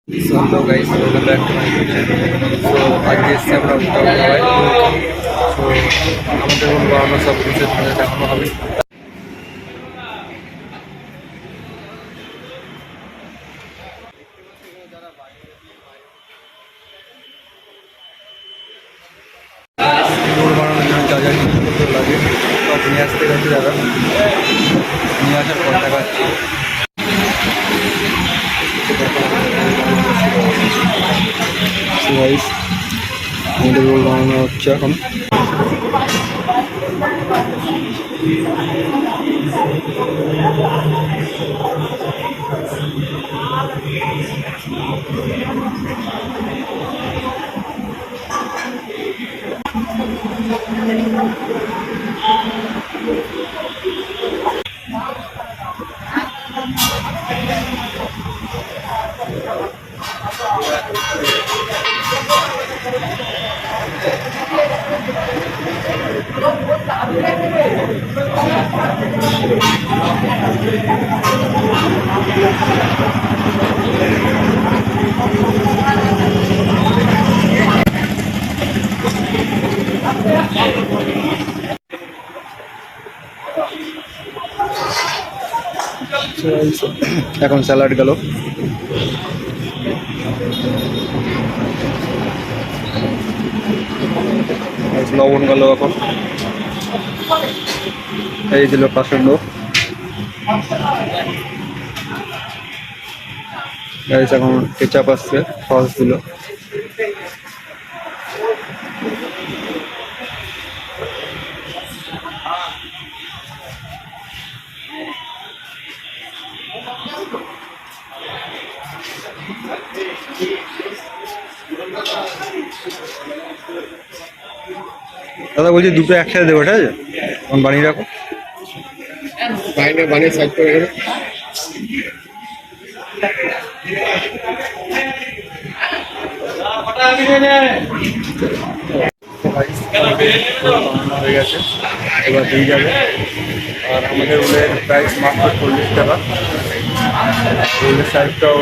So hello guys, welcome back to my YouTube channel. So আজকে এসছি আমরা Uttarbanga ধাবায়। So আমাদের রুম বানানো সব কিছু তোমাদের দেখানো হবে। রোল বানানোর জন্য যা যা জিনিসপত্র লাগে সব নিয়ে আসতে গেছে দাদা, নিয়ে আসার পর দেখাচ্ছি। গাইস আমাদের রোল বানানো হচ্ছে এখন। এখন স্যালাড গেল, লবণ গেল, এখন এই দিল পাসন্দ, এখন কেচাপ আসছে, সস দিল। দাদা বলছি দুটো একসাথে দেবো, ঠিক আছে? তখন বানিয়ে রাখো, বানিয়ে সাইড করে রেখে। হয়ে গেছে, এবার দিয়ে যাবে। আর আমাদের রোলের প্রাইস মাত্র 40 টাকা। রোলের সাইজটাও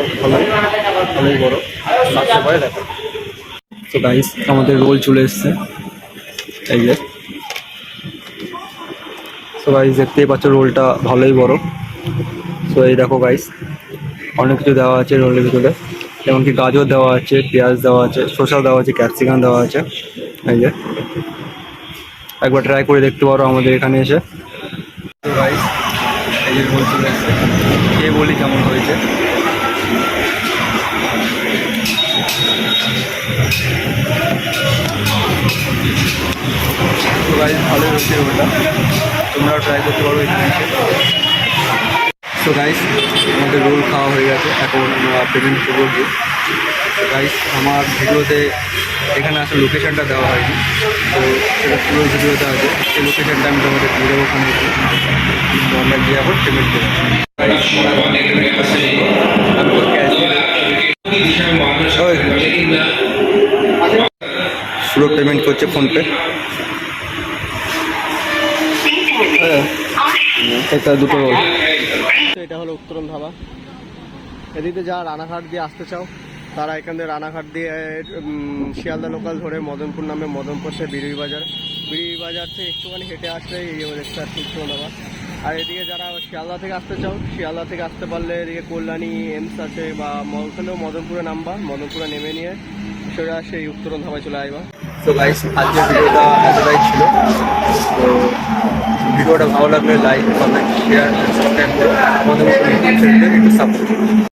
ভালোই বড়, লাগতে পারে দেখো। তো গাইস আমাদের রোল চলে এসছে, এই যে। তো গাইস দেখতেই পাচ্ছ রোলটা ভালোই বড়। তো এই দেখো গাইস, অনেক কিছু দেওয়া আছে রোলের ভিতরে, যেমনকি গাজর দেওয়া আছে, পেঁয়াজ দেওয়া আছে, শসা দেওয়া আছে, ক্যাপসিকাম দেওয়া আছে। এই যে একবার ট্রাই করে দেখতে পারো আমাদের এখানে এসে। তো গাইস এই যে রোল চলে এসছে, খেয়ে বলি কেমন হয়েছে। তো গাইস ভালোই হচ্ছে রোলটা, তোমরাও ট্রাই করতে পারো এখানে এসে। তো গাইস আমাদের রোল খাওয়া হয়ে গেছে, এখন আমরা পেমেন্ট করবো। গাইস আমার ভিডিওতে এখানে আসলে লোকেশানটা দেওয়া হয়নি, তো সেটা পুরো ভিডিওতে আছে। সেই লোকেশানটা আমি তোমাদের দিয়ে দেবো, ওখানে তো আমরা গিয়ে এখন পেমেন্ট করবো। পুরো পেমেন্ট করছে ফোনপে। একটা দুটো রোল। এটা হলো উত্তরণ ধাবা। এদিকে যা রানাঘাট দিয়ে আসতে চাও তারা এখান থেকে রানাঘাট দিয়ে শিয়ালদা লোকাল ধরে মদনপুর নামে, মদনপুর সে বিড়ি বাজার থেকে একটুখানি হেঁটে আসলে এই দেখতে আসছে উত্তরণ ধাবা। আর এদিকে যারা শিয়ালদা থেকে আসতে চাও, শিয়ালদা থেকে আসতে পারলে এদিকে কল্যাণী এমস আছে, বা ওখানেও মদনপুরে নামবা, মদনপুরে নেমে নিয়ে সেটা সেই উত্তরণ ধাবায় চলে আসবা। তো গাইস আজকের ভিডিওটা এতটাই ছিল। তো ভিডিওটা ভালো লাগলে লাইক, কমেন্ট, শেয়ার, সাবস্ক্রাইব করে আমাদের একটু সাপোর্ট করুন।